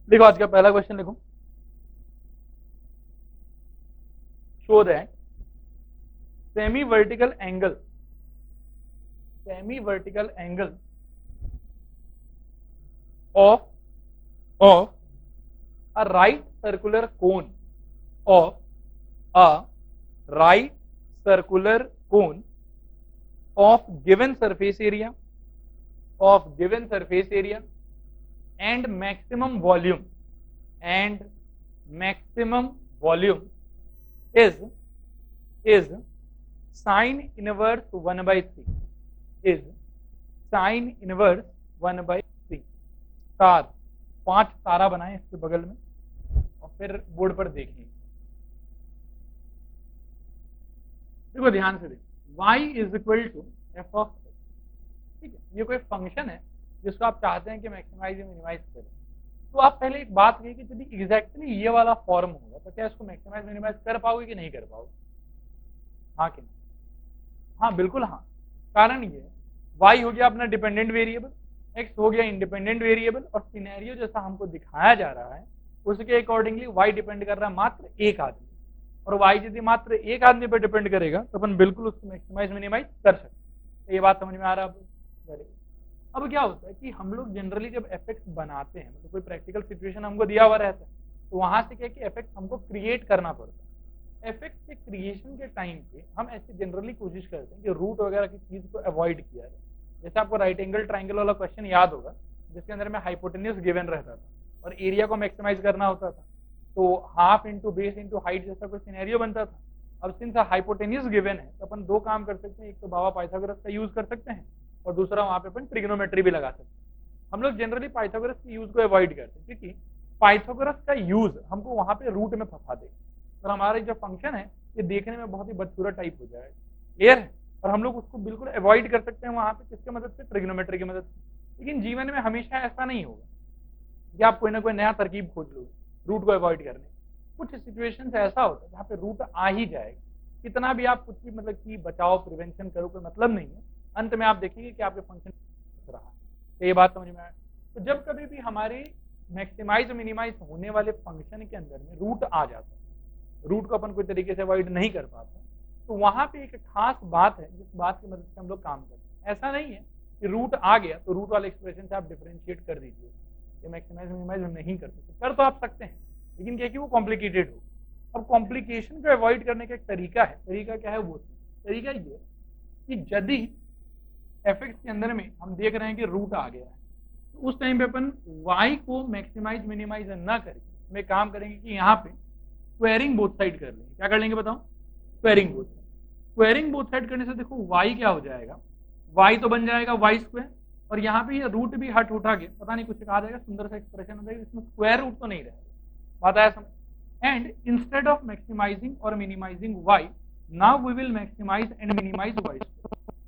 देखो आज का पहला क्वेश्चन लिखो, show that semi vertical angle of a right circular cone of a right circular cone of given surface area and maximum volume is sin inverse 1/3 is sin inverse 1/3। तार 5 तारा बनाए इसके बगल में और फिर बोर्ड पर देखिए। देखो ध्यान से देखो, y is equal to F of, ठीक है, ये कोई फंक्शन है जिसको आप चाहते हैं कि मैक्सिमाइज या मिनिमाइज करें। तो आप पहले एक बात कहिए कि यदि एग्जैक्टली ये वाला फॉर्म होगा तो क्या इसको मैक्सिमाइज मिनिमाइज कर पाओगे कि नहीं कर पाओगे? हाँ कि नहीं? हाँ बिल्कुल हाँ। कारण ये y हो गया अपना डिपेंडेंट वेरिएबल, x हो गया इंडिपेंडेंट वेरिएबल, और सिनेरियो जैसा हमको दिखाया जा रहा है उसके अकॉर्डिंगली y डिपेंड कर रहा है मात्र एक आदमी, और y यदि मात्र एक आदमी पर डिपेंड करेगा तो अपन बिल्कुल उसको मैक्सिमाइज मिनिमाइज कर सकते हैं। ये बात समझ में आ रहा है आपको? अब क्या होता है कि हम लोग जनरली जब एफेक्ट बनाते हैं, मतलब कोई प्रैक्टिकल सिचुएशन हमको दिया हुआ रहता है तो वहां से क्या कि एफेक्ट हमको क्रिएट करना पड़ता है। एफेक्ट के क्रिएशन के टाइम पे हम ऐसे जनरली कोशिश करते हैं कि रूट वगैरह की चीज को अवॉइड किया जाए। जैसे आपको राइट एंगल ट्राइंगल वाला क्वेश्चन याद होगा जिसके अंदर में हाइपोटेन्यूज गिवन रहता था और एरिया को मैक्सिमाइज करना होता था, तो half into base into height जैसा कोई सिनेरियो बनता था। अब सिंस हाइपोटेन्यूज गिवन है तो अपन दो काम कर सकते हैं, एक तो बाबा पाइथागोरस का यूज कर सकते हैं और दूसरा वहां पे अपन ट्रिग्नोमेट्री भी लगा सकते हैं। हम लोग जनरली पाइथागोरस के यूज को अवॉइड करते हैं क्योंकि पाइथागोरस का यूज हमको वहां पे रूट में फंसा दे और हमारा जो फंक्शन है ये देखने में बहुत ही बदसूरत टाइप हो जाएगा। क्लियर है? और हम लोग उसको बिल्कुल अवॉइड कर सकते हैं वहां पे किसके मदद से? ट्रिग्नोमेट्री की मदद से। लेकिन जीवन में हमेशा ऐसा नहीं होगा कि आप कोई ना कोई नया तरकीब खोज लो रूट को अवॉइड करने। कुछ सिचुएशन ऐसा होता है जहाँ पे रूट आ ही जाएगा, कितना भी आप कुछ भी मतलब कि बचाओ प्रिवेंशन करो कोई मतलब नहीं है, अंत में आप देखेंगे कि आपके फंक्शन रहा है। तो ये बात समझ में आया? तो जब कभी भी हमारे मैक्सिमाइज मिनिमाइज होने वाले फंक्शन के अंदर में रूट आ जाता है, रूट को अपन कोई तरीके से अवॉइड नहीं कर पाता, तो वहां पे एक खास बात है जिस बात की मदद से हम लोग काम करते हैं। ऐसा नहीं है कि रूट आ गया तो रूट वाले एक्सप्रेशन से आप डिफरेंशिएट कर दीजिए, ये मैक्सिमाइज मिनिमाइज नहीं कर सकते। कर तो आप सकते हैं लेकिन क्या कि वो कॉम्प्लिकेटेड हो। अब कॉम्प्लिकेशन को अवॉइड करने का एक तरीका है। तरीका क्या है? वो तरीका ये कि यदि एफेक्ट के अंदर में हम देख रहे हैं कि रूट आ गया है तो उस टाइम पे अपन y को मैक्सिमाइज मिनिमाइज ना करके हम काम करेंगे कि यहाँ पे स्क्वायरिंग बोथ साइड कर लेंगे। क्या कर लेंगे बताओ? Squaring both side. Squaring both side करने से देखो y क्या हो जाएगा, y तो बन जाएगा y स्क्वायर, और यहाँ पे ये रूट भी हट उठा के पता नहीं कुछ कहा जाएगा, सुंदर सा एक्सप्रेशन हो जाएगा जिसमें स्क्वायर रूट तो नहीं रहेगा। बात आया समझ? एंड इंस्टेड ऑफ मैक्सिमाइजिंग और minimising y, now we will maximise and minimise y square.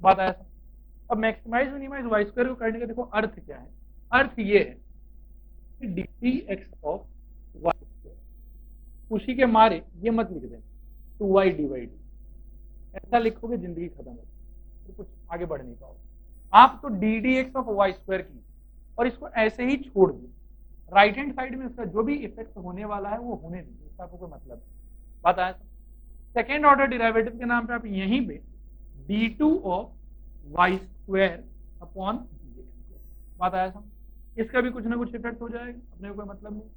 बात आया समझ? अब मैक्सिमाइज मिनिमाइज y स्क्वायर को करने का देखो अर्थ क्या है? अर्थ ये है कि dx ऑफ y स्क्वायर, खुशी के मारे ये मत लिख देना 2y डिवाइड, ऐसा लिखोगे जिंदगी खत्म हो, तो कुछ आगे बढ़ नहीं पाओगे। आप तो ddx ऑफ y स्क्वायर की और इसको ऐसे ही छोड़ दिए, राइट हैंड साइड में इसका जो भी इफेक्ट होने वाला है वो होने दीजिए, इसका आपको कोई मतलब नहीं। बात आया? सेकेंड ऑर्डर डिराइवेटिव के नाम पे आप यहीं पे d2 of y square upon dx square. बात आया समझ? इसका भी कुछ ना कुछ इफेक्ट हो जाएगा, अपने को कोई मतलब नहीं।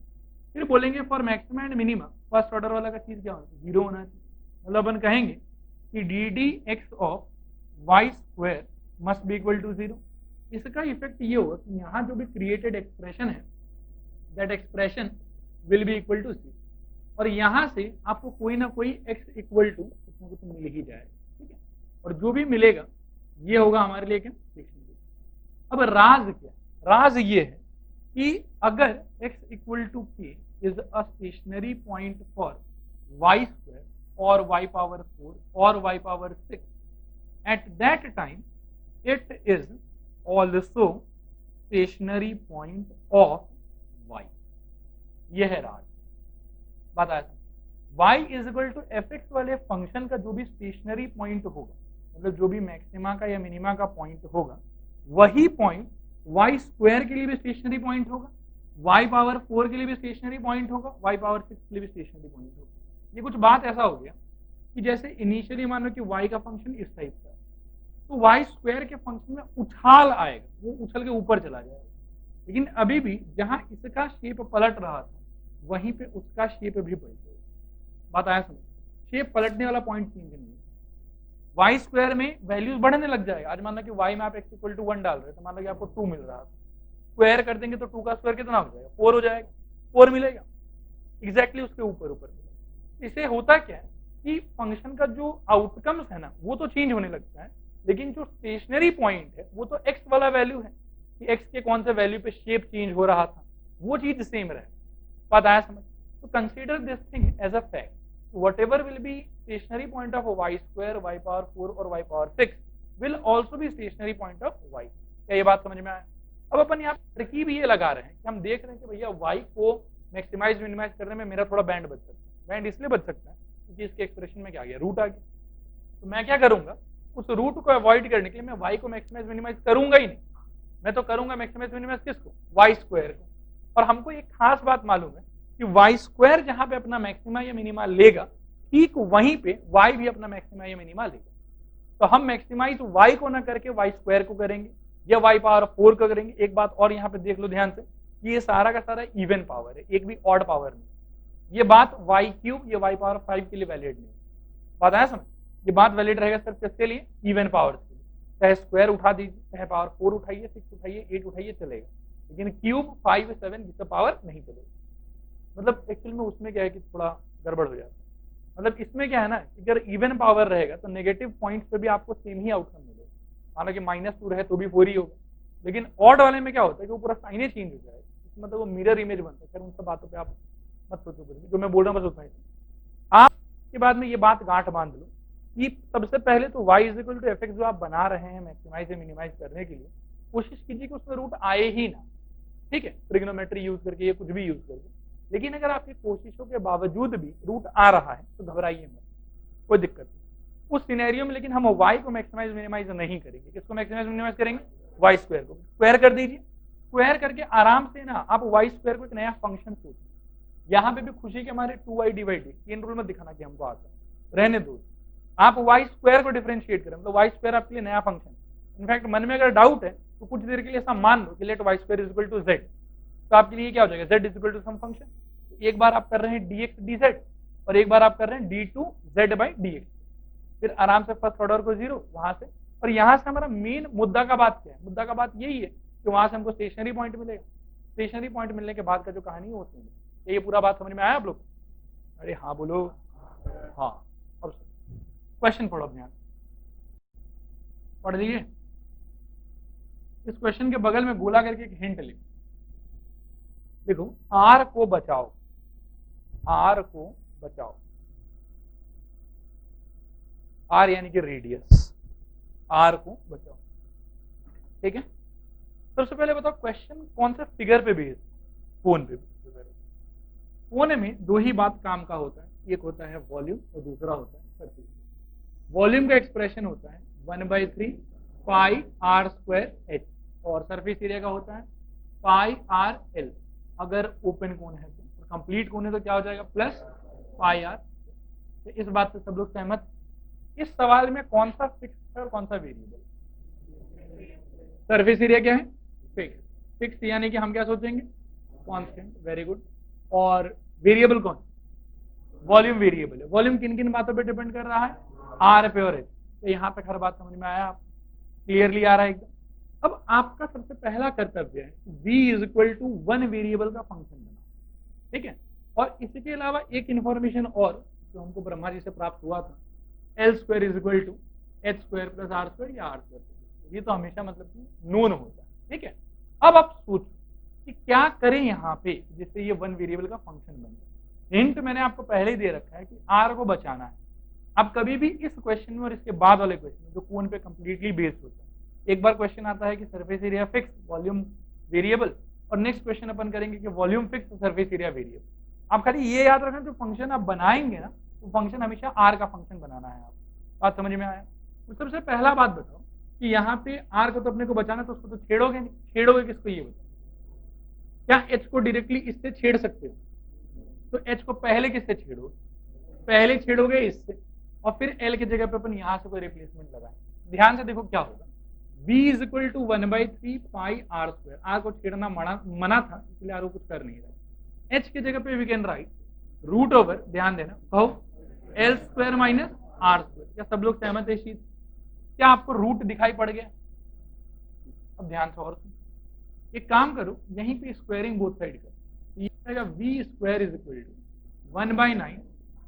फिर बोलेंगे for maximum and minimum first order वाला का चीज क्या होना चाहिए? 0 होना चाहिए। मतलब अपन कहेंगे कि ddx of y square must be equal to 0। इसका इफेक्ट ये होगा कि यहाँ जो भी क्रिएटेड एक्सप्रेशन है that expression will be equal to 0, और यहाँ से आपको कोई ना कोई x इक्वल टू कुछ ना कुछ मिल ही जाएगा। ठीक है, और जो भी मिलेगा ये होगा हमारे लिए क्या? स्टेशनरी। अब राज क्या? राज ये है कि अगर x equal to k is a stationary point for y square और y पावर 4 और y power 6, at that time it is also stationary point of y। यह है राज। बात आया? y is equal to fx वाले फंक्शन का जो भी स्टेशनरी पॉइंट होगा, मतलब जो भी मैक्सिमा का या मिनिमा का पॉइंट होगा, वही पॉइंट y स्क्वायर के लिए भी स्टेशनरी पॉइंट होगा y पावर 4 के लिए भी स्टेशनरी पॉइंट होगा, y पावर 6 के लिए भी स्टेशनरी पॉइंट होगा। ये कुछ बात ऐसा हो गया कि जैसे इनिशियली मान लो कि y का फंक्शन इस टाइप का है, तो y स्क्वायर के फंक्शन में उछाल आएगा, वो उछल के ऊपर चला जाएगा। लेकिन अभी भी जहां इसका शेप पलट रहा था वहीं पे उसका शेप भी पलट जाएगा। बात आया समझ? शेप पलटने वाला पॉइंट चेंज नहीं है। वाई स्क्वायर में वैल्यूज बढ़ने लग जाएगा। आज मान लो कि वाई में आप x इक्वल टू 1 डाल रहे हैं, तो मान लो कि आपको 2 मिल रहा है, स्क्वायर कर देंगे तो 2 का स्क्वायर कितना हो जाएगा? 4 हो जाएगा, 4 मिलेगा, एग्जैक्टली उसके ऊपर ऊपर। इससे होता क्या है कि फंक्शन का जो आउटकम्स है ना वो तो चेंज होने लगता है, लेकिन जो स्टेशनरी पॉइंट है वो तो x वाला वैल्यू है कि x के कौन से वैल्यू पे शेप चेंज हो रहा था, वो चीज सेम रहे। बात आया समझ? तो consider this thing as a fact, whatever will be stationary point of y square, y power 4 और y power 6 will also be stationary point of y। क्या ये बात समझ में आया? अब अपन यहाँ तरकीब ये लगा रहे हैं कि हम देख रहे हैं कि भैया y को मैक्सिमाइज मिनिमाइज करने में मेरा थोड़ा बैंड बच सकता है। बैंड इसलिए बच सकता है क्योंकि इसके एक्सप्रेशन में क्या आ गया? रूट आ गया। तो मैं क्या करूंगा, उस रूट को अवॉइड करने के लिए मैं y को मैक्सिमाइज मिनिमाइज करूंगा ही नहीं, मैं तो करूंगा मैक्सिमाइज मिनिमाइज किसको? y स्क्वायर को। और हमको एक खास बात मालूम है कि y स्क्वायर जहां पे अपना मैक्सिमा या मिनिमा लेगा, ठीक वहीं पे y भी अपना मैक्सिमा या मिनिमा लेगा। तो हम मैक्सिमाइज y को ना करके y स्क्वायर को करेंगे या y पावर 4 को करेंगे। एक बात और यहाँ पे देख लो ध्यान से कि ये सारा का सारा इवन पावर है, एक भी ऑड पावर नहीं। ये बात y क्यूब या y पावर 5 के लिए वैलिड नहीं। बात आया समझ? ये बात वैलिड रहेगा सिर्फ किसके लिए? इवन पावर के लिए। चाहे स्क्वायर उठा दीजिए, चाहे पावर 4 उठाइए, 6 उठाइए, 8 उठाइए, चलेगा, लेकिन क्यूब 5 7 जिसका पावर नहीं चलेगा। मतलब एक्चुअल में उसमें क्या है कि थोड़ा गड़बड़ हो जाता है। मतलब इसमें क्या है ना, अगर इवन पावर रहेगा तो नेगेटिव पॉइंट पे भी आपको सेम ही आउटकम मिलेगा। हालांकि -2 रहे तो भी 4 ही होगा, लेकिन ऑड वाले में क्या होता है कि वो पूरा साइने चेंज हो जाएगा, मतलब वो मिरर इमेज बनता है। खैर उन सब बातों पे आप मत सोचो, जो मैं बोल रहा हूँ बस उतना ही। आप के बाद में ये बात गांठ बांध लो कि सबसे पहले तो y इक्वल टू एफ जो आप बना रहे हैं मैक्सिमाइज या मिनिमाइज करने के लिए, कोशिश कीजिए कि उसमें रूट आए ही ना। ठीक है, ट्रिग्नोमेट्री यूज करके या कुछ भी यूज करके। लेकिन अगर आपकी कोशिशों के बावजूद भी रूट आ रहा है तो घबराइए मत, कोई दिक्कत नहीं उस सिनेरियो में। लेकिन हम y को मैक्सिमाइज मिनिमाइज नहीं करेंगे। किसको मैक्सिमाइज मिनिमाइज करेंगे? y स्क्वायर को। स्क्वायर कर दीजिए, स्क्वायर करके आराम से ना आप y स्क्वायर को एक नया फंक्शन सोचिए। यहाँ पे भी खुशी के हमारे 2y डिवाइड इन रूल में दिखाना कि हमको आता है, रहने दो। आप y स्क्वायर को डिफरेंशिएट करें, मतलब y स्क्वायर आपके लिए नया फंक्शन। इनफैक्ट मन में अगर डाउट है तो कुछ देर के लिए ऐसा मान लो कि let y square is equal to z, तो आपके लिए क्या हो जाएगा? z is equal to some function. एक बार आप कर रहे हैं dx dz और एक बार आप कर रहे हैं d2z बाई dx। फिर आराम से फर्स्ट ऑर्डर को 0 वहां से। और यहाँ से हमारा मेन मुद्दा का बात क्या है? मुद्दा का बात यही है कि वहां से हमको स्टेशनरी पॉइंट मिलेगा। स्टेशनरी पॉइंट मिलने के बाद का जो कहानी है वो सुनिए। ये पूरा बात समझ में आया आप लोग? अरे हाँ बोलो। हाँ, अब क्वेश्चन पढ़ो ध्यान, पढ़ लीजिए। इस क्वेश्चन के बगल में गोला करके एक हिंट लिखो। देखो, आर को बचाओ, आर को बचाओ। आर यानी कि रेडियस, आर को बचाओ। ठीक है, सबसे पहले बताओ क्वेश्चन कौन से फिगर पे बेस्ड? कोन पे। कोने में दो ही बात काम का होता है, एक होता है वॉल्यूम और दूसरा होता है सरफेस। वॉल्यूम का एक्सप्रेशन होता है 1/3 पाई आर स्क्वायर एच, और सरफेस एरिया का होता है पाई आर एल। अगर ओपन कोन है तो, कंप्लीट कोन है तो क्या हो जाएगा? Plus pi R. तो इस बात से सब लोग सहमत? इस सवाल में कौन सा फिक्स है और कौन सा वेरिएबल? सरफेस एरिया क्या है? फिक्स। फिक्स यानी कि हम क्या सोचेंगे? कांस्टेंट। Very good. और वेरिएबल कौन? वॉल्यूम वेरिएबल है। वॉल्यूम किन किन बातों पे डिपेंड कर रहा है? आर पे और एच। तो यहाँ तक हर बात समझ में आया? आप क्लियरली आ रहा है एकदम? अब आपका सबसे पहला कर्तव्य है v is equal to 1 variable का फंक्शन बना। ठीक है, और इसके अलावा एक इंफॉर्मेशन और जो हमको ब्रह्मा जी से प्राप्त हुआ था, l square is equal to h square plus r square या आर स्क्वायर। ये तो हमेशा मतलब कि नोन होता है। ठीक है, अब आप सोचो कि क्या करें यहाँ पे जिससे ये 1 वेरिएबल का फंक्शन बन जाए। हिंट मैंने आपको पहले ही दे रखा है कि आर को बचाना है। अब कभी भी इस क्वेश्चन में और इसके बाद वाले क्वेश्चन में जो कोन पे कंप्लीटली बेस्ड होता है, एक बार क्वेश्चन आता है कि surface area fix volume variable, और नेक्स्ट क्वेश्चन अपन करेंगे कि volume fix surface area variable. आप खाली ये याद रखना, जो फंक्शन आप बनाएंगे ना वो फंक्शन हमेशा आर का फंक्शन बनाना है। आप बात समझ में आया? तो सबसे पहला बात बताओ कि यहाँ पे आर को तो अपने को बचाना, तो उसको तो छेड़ोगे नहीं। छेड़ोगे किसको? ये बताओ। क्या h को डायरेक्टली इससे छेड़ सकते हो? तो h को पहले किससे छेड़ो? पहले छेड़ोगे इससे, और फिर l की जगह पे अपन यहां से कोई रिप्लेसमेंट लगाए। ध्यान से देखो क्या होगा, v is equal to 1/3 pi are square. R को छेड़ना मना था, इसलिए आर को कुछ कर नहीं रहा। h की जगह पे we can write root over, ध्यान देना, कहो l square minus are square. क्या सब लोग सहमत है इस चीज? क्या आपको रूट दिखाई पड़ गया? अब ध्यान से और सुन, एक काम करो, यहीं पे स्क्वायरिंग बोथ साइड कर, ये आएगा v square is equal to 1/9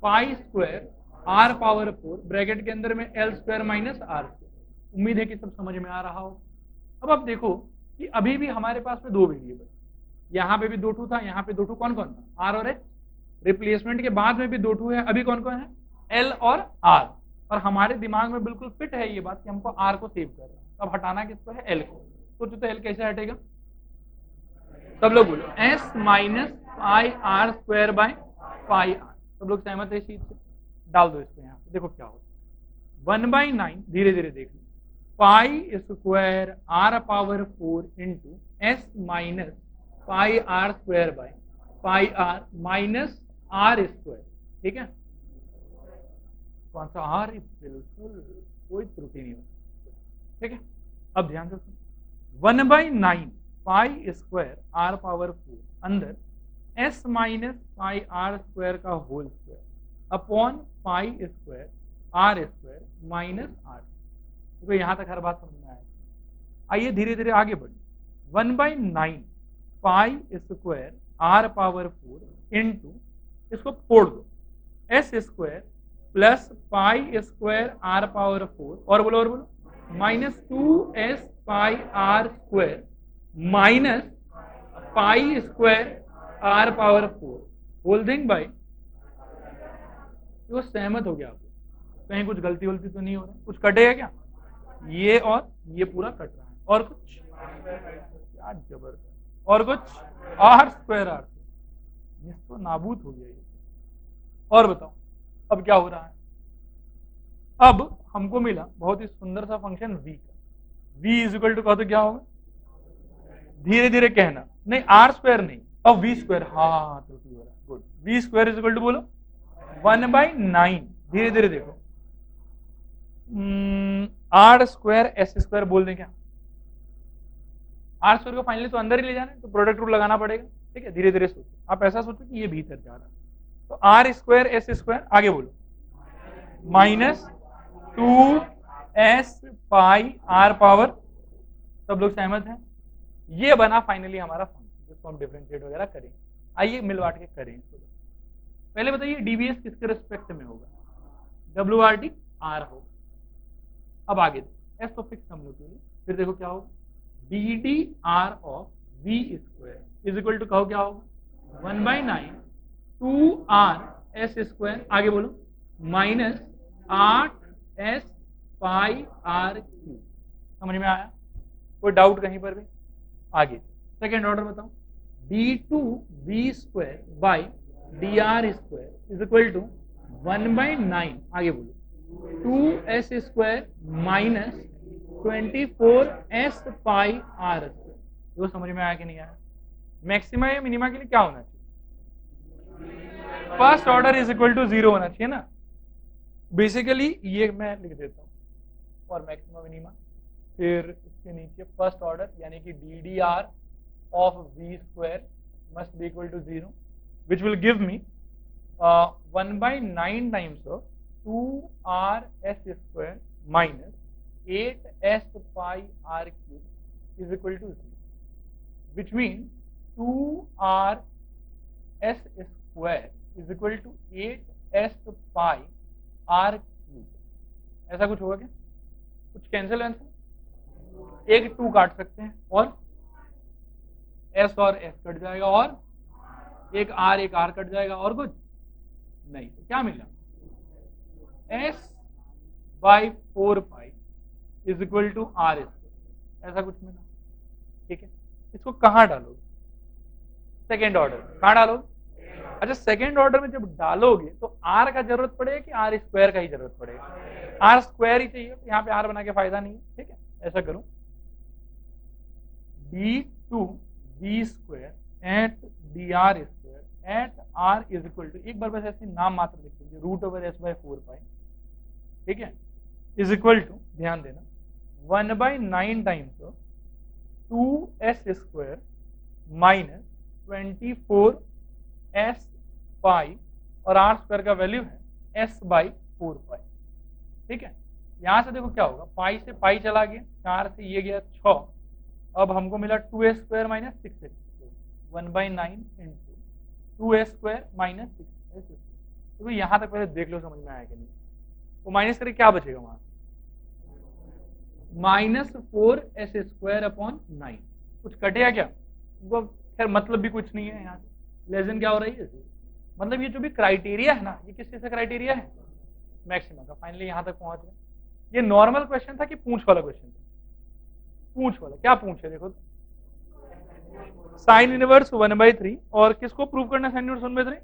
pi square are power 4 bracket के अंदर में l square minus are square. उम्मीद है कि सब समझ में आ रहा हो। अब आप देखो कि अभी भी हमारे पास में दो वेरिएबल, यहाँ पे भी 2 था, यहाँ पे 2 कौन कौन था? आर और एच। रिप्लेसमेंट के बाद में भी 2 है, अभी कौन कौन है? एल और आर। और हमारे दिमाग में बिल्कुल फिट है ये बात कि हमको आर को सेव करना है। अब हटाना किसको है? एल को। सोचो तो एल कैसे हटेगा? सब लोग बोलो, s minus pi are square by pi r. सब लोग सहमत है इस चीज से? डाल दो इसको यहाँ पे, देखो क्या होगा। 1/9, धीरे धीरे देख लो, pi square are power 4 into S minus pi are square by pi R minus are square. ठीक है, कौन सा आर? बिल्कुल कोई त्रुटि नहीं होती। ठीक है, अब ध्यान से 1/9 पाई स्क्वायर आर पावर 4 अंदर S minus pi are square का whole square upon pi square R square minus R. तो यहां तक हर बात समझ में आएगी। आइए धीरे धीरे आगे बढ़िए। 1/9 pi square are power 4 into, इसको फोड़ दो, s square plus pi square are power 4 और बोलो minus 2s pi are square minus pi square are power 4 holding by. वो सहमत हो गया आपको? कहीं कुछ गलती वलती तो नहीं हो रहा? कुछ कटेगा क्या? ये और ये पूरा कट रहा है, और कुछ? क्या जबरदस्त! और कुछ? आर स्क्वायर आर तो नाबूद हो गया ये। और बताओ अब क्या हो रहा है? अब हमको मिला बहुत ही सुंदर सा फंक्शन v का। v इज इक्वल टू कहो तो क्या होगा? धीरे धीरे कहना, नहीं आर स्क्वायर नहीं, अब वी स्क्वायर। हाँ तो हो रहा है, good. V square is equal to बोलो 1/9। धीरे धीरे देखो, आर स्क्वायर एस स्क्वायर बोल दें क्या? आर स्क्वायर को फाइनली तो अंदर ही ले जाना है, तो प्रोडक्ट रूल लगाना पड़ेगा। ठीक है, धीरे धीरे सोचो, आप ऐसा सोचो कि ये भीतर जा रहा है। तो आर स्क्वायर एस स्क्वायर, आगे बोलो, minus 2s pi are power. सब लोग सहमत हैं? ये बना फाइनली हमारा फंक्शन, जिसको हम डिफरेंशिएट वगैरह करें। आइए मिल बांट के करें इसको। पहले बताइए डीवीएस किसके रिस्पेक्ट में होगा? WRT आर होगा। अब आगे एस तो फिक्स हम लोग के लिए, फिर देखो क्या होगा, DDR of v square is equal to कहो क्या होगा? 1/9 2r s स्क्वायर, आगे बोलो, minus 8s pi are cube. समझ में आया? कोई डाउट कहीं पर भी? आगे सेकेंड ऑर्डर बताओ, D2v square by dr square is equal to 1/9, आगे बोलो, 2s square minus 24s pi are square. वो समझ में आया कि नहीं आया? मैक्सिमा या मिनिमा के लिए क्या होना चाहिए? First order is equal to 0 होना चाहिए ना। बेसिकली ये मैं लिख देता हूँ और मैक्सिमा मिनिमा, फिर इसके नीचे फर्स्ट ऑर्डर यानी कि DDR of v square must be equal to 0, which will give me 1/9 times of 2r s square minus 8s pi r cube is equal to 0, which mean 2r s square is equal to 8s pi r cube. ऐसा कुछ होगा क्या? कुछ cancel answer? एक 2 काट सकते हैं और s और s कट जाएगा, और एक r कट जाएगा, और कुछ नहीं। तो क्या मिला? s/4 pi is equal to r square, ऐसा कुछ मिला। ठीक है, इसको कहाँ डालोगे? सेकेंड ऑर्डर कहाँ डालोगे? अच्छा, सेकेंड ऑर्डर में जब डालोगे तो r का जरूरत पड़ेगा कि r स्क्वायर का ही जरूरत पड़ेगा? r स्क्वायर ही चाहिए, तो यहाँ पे r बना के फायदा नहीं है। ठीक है, ऐसा करूं, D2v square at d r square at r is equal to, एक बार बस ऐसे नाम मात्र लिख लीजिए, root over S by 4 pi, ठीक है, इज इक्वल टू, ध्यान देना, 1/9 times 2s square minus 24s पाई, और आर स्क्वायर का वैल्यू है s बाई 4 पाई, ठीक है। यहां से देखो क्या होगा, पाई से पाई चला गया, 4 से ये गया 6, अब हमको मिला 2s square minus 6s square, 1/9 into 2s square minus 6s square. तो यहां तक पहले देख लो समझ में आया कि नहीं। तो माइनस करके क्या बचेगा वहां, -4s स्क्वायर अपॉन 9, कुछ कटेगा क्या, वो खैर मतलब भी कुछ नहीं है, यहाँ से लेजन क्या हो रही है, मतलब ये जो भी क्राइटेरिया है ना, ये किस चीज का क्राइटेरिया है, मैक्सिमम का। फाइनली यहां तक पहुंच गए। ये नॉर्मल क्वेश्चन था कि पूंछ वाला क्वेश्चन था, पूंछ वाला, क्या पूछे देखो, साइन इनवर्स 1/3, और किसको प्रूव करना sine inverse 1/3,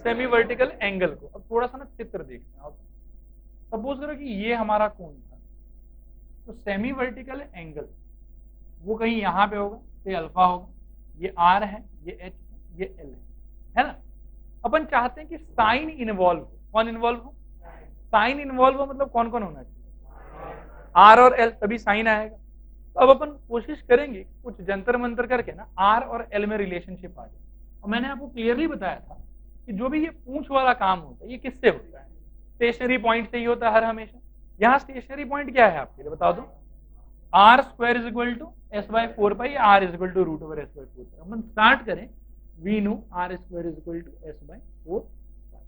semi vertical angle को। अब थोड़ा सा ना चित्र देखते हैं, सपोज करो कि ये हमारा कोण था, तो सेमी वर्टिकल एंगल वो कहीं यहाँ पे होगा, तो ये अल्फा होगा, ये आर है, ये एच है, ये एल है ना। अपन चाहते हैं कि साइन इन्वॉल्व हो, कौन इन्वॉल्व हो, साइन इन्वॉल्व हो, मतलब कौन कौन होना चाहिए, आर और एल, तभी साइन आएगा। तो अब अपन कोशिश करेंगे कुछ जंतर मंतर करके ना आर और एल में रिलेशनशिप आ जाए। और मैंने आपको क्लियरली बताया था कि जो भी ये पूंछ वाला काम होता है, ये किससे होता है, स्टेशनरी पॉइंट से ही होता है हर हमेशा। यहाँ स्टेशनरी पॉइंट क्या है आपके लिए बता दो, R square is equal to S by 4 pi, R is equal to root over S by 4 pi. अपन स्टार्ट करें, we know R square is equal to S by 4 pi.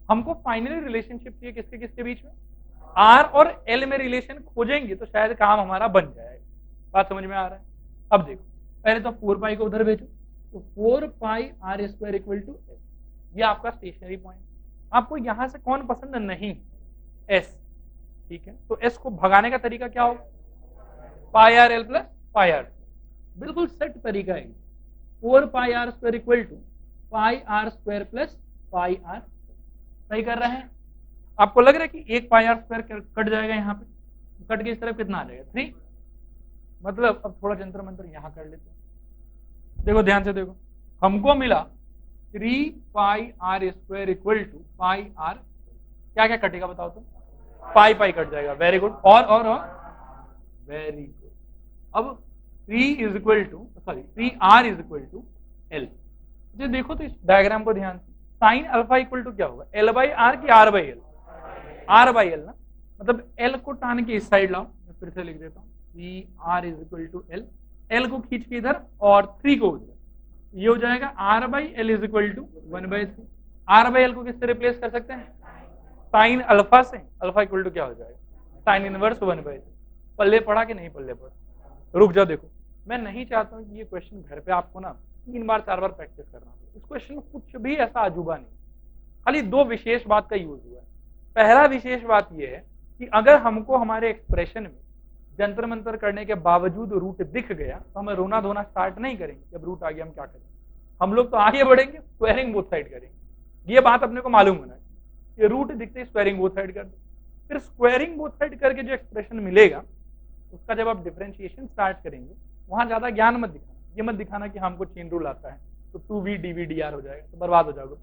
हमको फाइनली रिलेशनशिप चाहिए किसके किसके बीच में, आर और L में relation खोजेंगे तो शायद काम हमारा बन जाएगा। बात समझ में आ रहा है। अब देखो, पहले तो 4 पाई को उधर भेजो, तो 4 pi are square equal to S, ये आपका स्टेशनरी पॉइंट। आपको यहां से कौन पसंद नहीं, एस, ठीक है। तो एस को भगाने का तरीका क्या होगा, pi R L plus pi R, बिल्कुल सेट तरीका है। 4 pi are square equal to pi are square plus pi R, सही कर रहे हैं। आपको लग रहा है कि एक पाई आर स्क्वायर कट जाएगा, यहाँ पे कट के इस तरफ कितना आ जाएगा 3, मतलब अब थोड़ा जंतर मंतर यहाँ कर लेते हैं। देखो ध्यान से देखो, हमको मिला 3 pi are square equal to pi R, क्या क्या कटेगा बताओ तो, पाई पाई कट जाएगा, वेरी गुड, और वेरी गुड। अब 3 is equal to, sorry 3r is equal to L. जो देखो तो इस डायग्राम को ध्यान से, साइन अल्फा इक्वल टू क्या होगा, एल बाई आर की r by l, r by l ना, मतलब एल को टान के इस साइड लाओ, मैं फिर से लिख देता हूँ, 3r is equal to l, l को खींच के इधर और 3 को उधर, ये हो जाएगा r by l is equal to 1/3। Are by l को किससे रिप्लेस कर सकते हैं, साइन अल्फा से, अल्फा इक्वल टू क्या हो जाएगा, साइन इनवर्स 1/3। पल्ले पड़ा कि नहीं पल्ले पड़ा, रुक जाओ। देखो मैं नहीं चाहता हूँ कि ये क्वेश्चन घर पे आपको ना 3 बार 4 बार प्रैक्टिस करना हो। इस क्वेश्चन में कुछ भी ऐसा अजूबा नहीं, खाली 2 विशेष बात का यूज हुआ है। पहला विशेष बात यह है कि अगर हमको हमारे एक्सप्रेशन में जंतर मंतर करने के बावजूद रूट दिख गया तो हमें रोना धोना स्टार्ट नहीं करेंगे। जब रूट आ गया हम क्या करेंगे, हम लोग तो आगे बढ़ेंगे, स्क्वायरिंग बोथ साइड करेंगे। ये बात अपने को मालूम होना है, ये रूट दिखते स्क्वायरिंग बोथ साइड कर दो, फिर स्क्वायरिंग बोथ साइड करके जो एक्सप्रेशन मिलेगा उसका जब आप डिफरेंशिएशन स्टार्ट करेंगे, वहां ज्यादा ज्ञान मत दिखाना। ये मत दिखाना कि हमको चेन रूल आता है तो 2v dvdr हो जाएगा, तो बर्बाद हो जाएगा,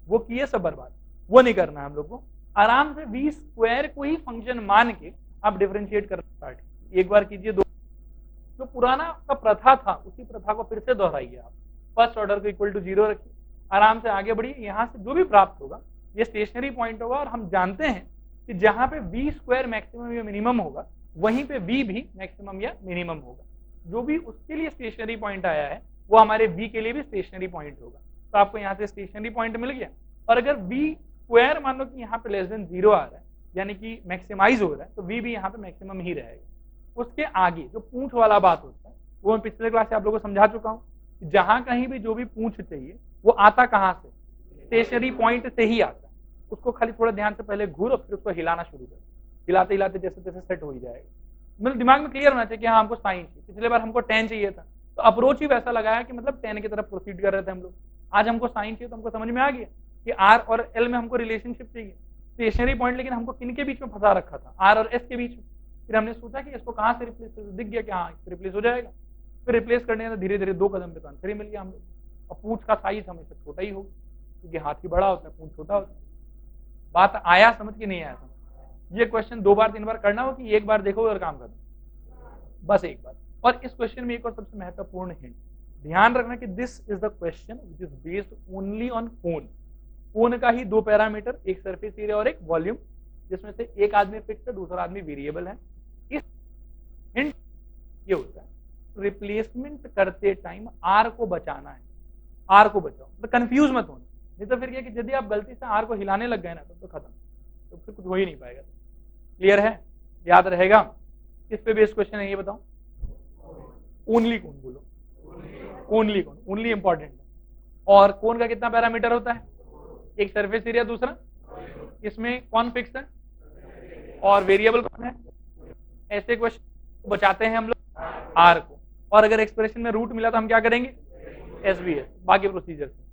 वो किए सब बर्बाद, वो नहीं करना है हम लोग को। आराम से v स्क्वायर को ही फंक्शन मान के आप डिफरेंशिएट करना स्टार्ट कीजिए। एक बार कीजिए, दो, जो पुराना का प्रथा था उसी प्रथा को फिर से दोहराइए। आप फर्स्ट ऑर्डर को इक्वल टू 0 रखिए, आराम से आगे बढ़िए। यहाँ से जो भी प्राप्त होगा ये स्टेशनरी पॉइंट होगा, और हम जानते हैं कि जहां पे v स्क्वायर मैक्सिमम या मिनिमम होगा वहीं पे v भी मैक्सिमम या मिनिमम होगा। जो भी उसके लिए स्टेशनरी पॉइंट आया है वो हमारे v के लिए भी स्टेशनरी पॉइंट होगा। तो आपको यहाँ से स्टेशनरी पॉइंट मिल गया। और अगर v स्क्वायर मान लो कि यहाँ पे लेस देन 0 आ रहा है, यानी कि मैक्सिमाइज हो रहा है, तो v भी यहाँ पे मैक्सिमम ही रहेगा। उसके आगे जो पूंछ वाला बात होता है वो मैं पिछले क्लास से आप लोगों को समझा चुका हूँ कि जहां कहीं भी जो भी पूंछ चाहिए वो आता कहाँ से, स्टेशनरी पॉइंट से ही आता है। उसको खाली थोड़ा ध्यान से पहले घूर और फिर उसको हिलाना शुरू कर, हिलाते हिलाते जैसे तैसे सेट हो ही जाएगा। मतलब दिमाग में क्लियर होना चाहिए कि हाँ हमको साइन चाहिए, पिछले बार हमको tan चाहिए था तो अप्रोच ही वैसा लगाया कि मतलब tan की तरफ प्रोसीड कर रहे थे हम लोग। आज हमको साइन चाहिए तो हमको समझ में आ गया कि R और L में हमको रिलेशनशिप चाहिए, स्टेशनरी पॉइंट, लेकिन हमको किन के बीच में फंसा रखा था, R और S के बीच में। फिर हमने सोचा कि इसको कहाँ से रिप्लेस, दिख गया कि हाँ रिप्लेस हो जाएगा। फिर रिप्लेस करने का धीरे धीरे 2 कदम पे तो आंसर ही मिल गया हम लोग। और पूंछ का साइज हमेशा छोटा ही होगा, क्योंकि हाथी बड़ा होता है, पूंछ छोटा होता है। बात आया समझ कि नहीं आया समझ? ये क्वेश्चन 2 बार 3 बार करना हो कि एक बार देखो और काम कर दो? बस एक बार। और इस क्वेश्चन में एक और सबसे महत्वपूर्ण हिंट, ध्यान रखना कि this is the question which is based only on cone. Cone का ही 2 पैरामीटर, एक सरफेस एरिया और एक वॉल्यूम, जिसमें से एक आदमी फिक्स है, दूसरा आदमी वेरिएबल है। इस हिंट ये होता है रिप्लेसमेंट करते टाइम आर को बचाना है, आर को बचाओ, मतलब कंफ्यूज मत होना, नहीं तो फिर क्या कि यदि आप गलती से आर को हिलाने लग गए ना तो खत्म, तो फिर कुछ हो ही नहीं पाएगा। क्लियर है? याद रहेगा? इस पे बेस्ड क्वेश्चन है, ये बताओ। ओनली कौन बोलो? ओनली कौन, ओनली इंपॉर्टेंट है। और कौन का कितना पैरामीटर होता है? एक सरफेस एरिया, दूसरा इसमें कौन फिक्स है और वेरिएबल कौन है? ऐसे क्वेश्चन बचाते हैं हम लोग आर को। और अगर एक्सप्रेशन में रूट मिला तो हम क्या करेंगे? एसवीएस, बाकी प्रोसीजर से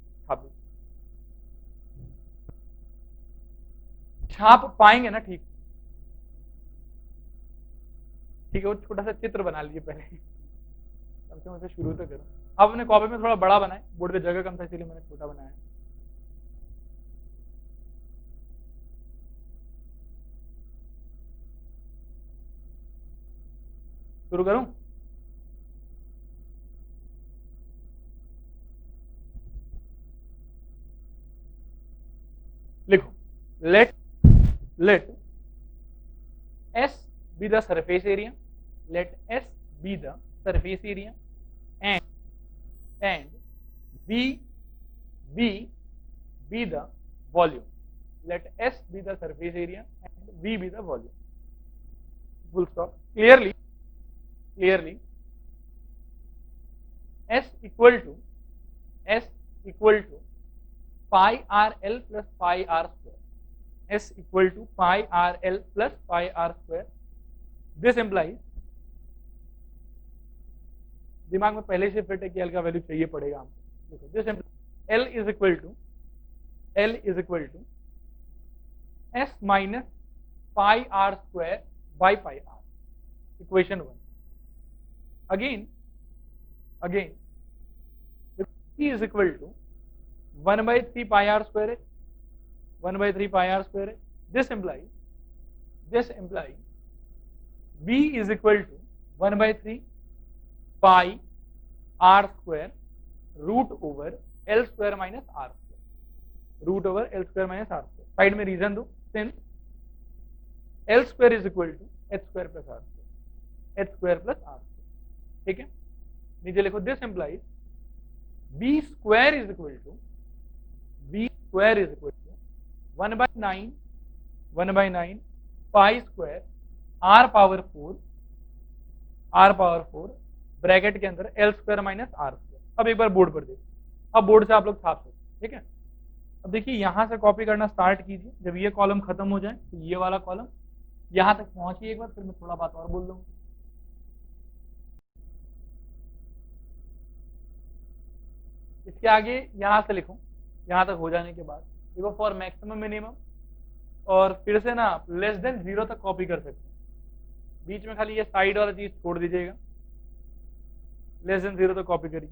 छाप पाएंगे ना? ठीक ठीक है, वो छोटा सा चित्र बना लीजिए पहले, कम से कम उसे शुरू तो करो। अब अपने कॉपी में थोड़ा बड़ा बनाए, बोर्ड पे जगह कम था इसलिए मैंने छोटा बनाया। शुरू करूं? लिखो, late S be the surface area, let S be the surface area and B be the volume. Let S be the surface area and V be the volume. Full stop. Clearly S equal to pi RL plus pi R square. S equal to pi RL plus pi R square. This implies, दिमाग में पहले से fit है कि L का value चाहिए पड़ेगा हमको। देखो, this implies L is equal to S minus pi R square by pi R. Equation 1. Again, P is equal to 1 by 3 pi R square है, 1 by 3 pi R square है। This implies B is equal to 1 by 3 pi R square root over L square minus R square, root over L square minus R square। Side में reason दो, since L square is equal to H square plus R square, H square plus R square। ठीक है, नीचे लिखो, this implies B square is equal to 1 by 9 pi square R power 4 bracket के अंदर L square minus R square. अब एक बार board पर देखो, अब बोर्ड से आप लोग छाप सकते, ठीक है। अब देखिए, यहां से कॉपी करना स्टार्ट कीजिए, जब ये कॉलम खत्म हो जाए तो ये वाला कॉलम यहां तक पहुंचिए एक बार, फिर मैं थोड़ा बात और बोल दूंगा। इसके आगे यहां से लिखो, यहां तक हो जाने के बाद देखो फॉर मैक्सिमम मिनिमम, और फिर से ना लेस देन 0 तक कॉपी कर सकते हैं। बीच में खाली ये साइड वाला चीज छोड़ दीजिएगा, लेस देन 0 तक कॉपी करिए।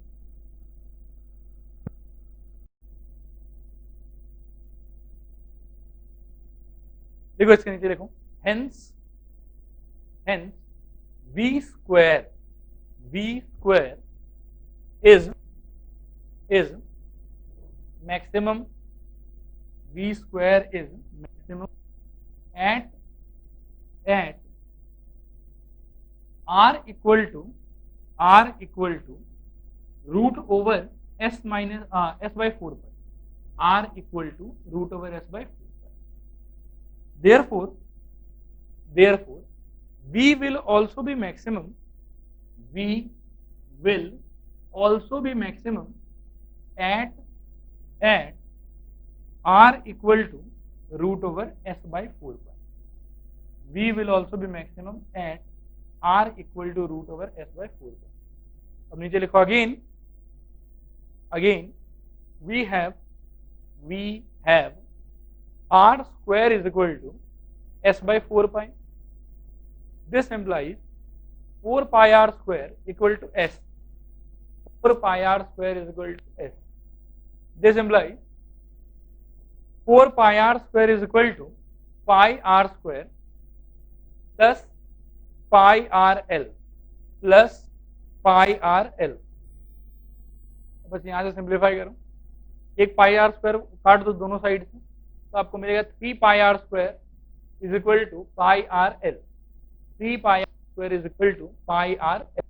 देखो इसके नीचे लिखो, hence v square is maximum, v square is maximum at r equal to root over s minus s by 4 pi, r equal to root over s by 4 pi। therefore v will also be maximum at r equal to root over s by 4 pi। v will also be maximum at r equal to root over s by 4 pi। अब नीचे लिखो, again we have r square is equal to s by 4 pi। this implies 4 pi r square equal to s, 4 pi r square is equal to s. This implies 4 pi r square is equal to pi r square plus pi r l plus pi r l. बस यहाँ से simplify करो, एक पाई are square काट दो दोनों side से, तो आपको मिलेगा 3 pi are square is equal to pi R L. 3 pi are square is equal to pi R L.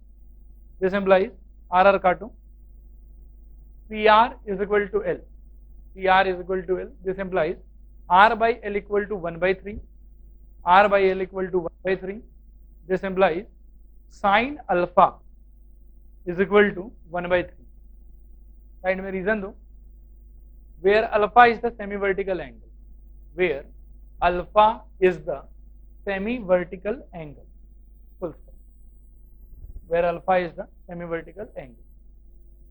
This implies R R काटो, P R is equal to L. P R is equal to L. This implies R by L equal to 1/3. Are by L equal to 1/3. This implies sine alpha is equal to 1/3. Side में reason दो. Where alpha is the semi-vertical angle. Where alpha is the semi-vertical angle. Full stop. Where alpha is the semi-vertical angle.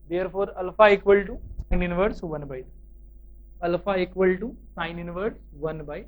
Therefore, alpha equal to sin inverse 1/3. Alpha equal to sin inverse 1/3.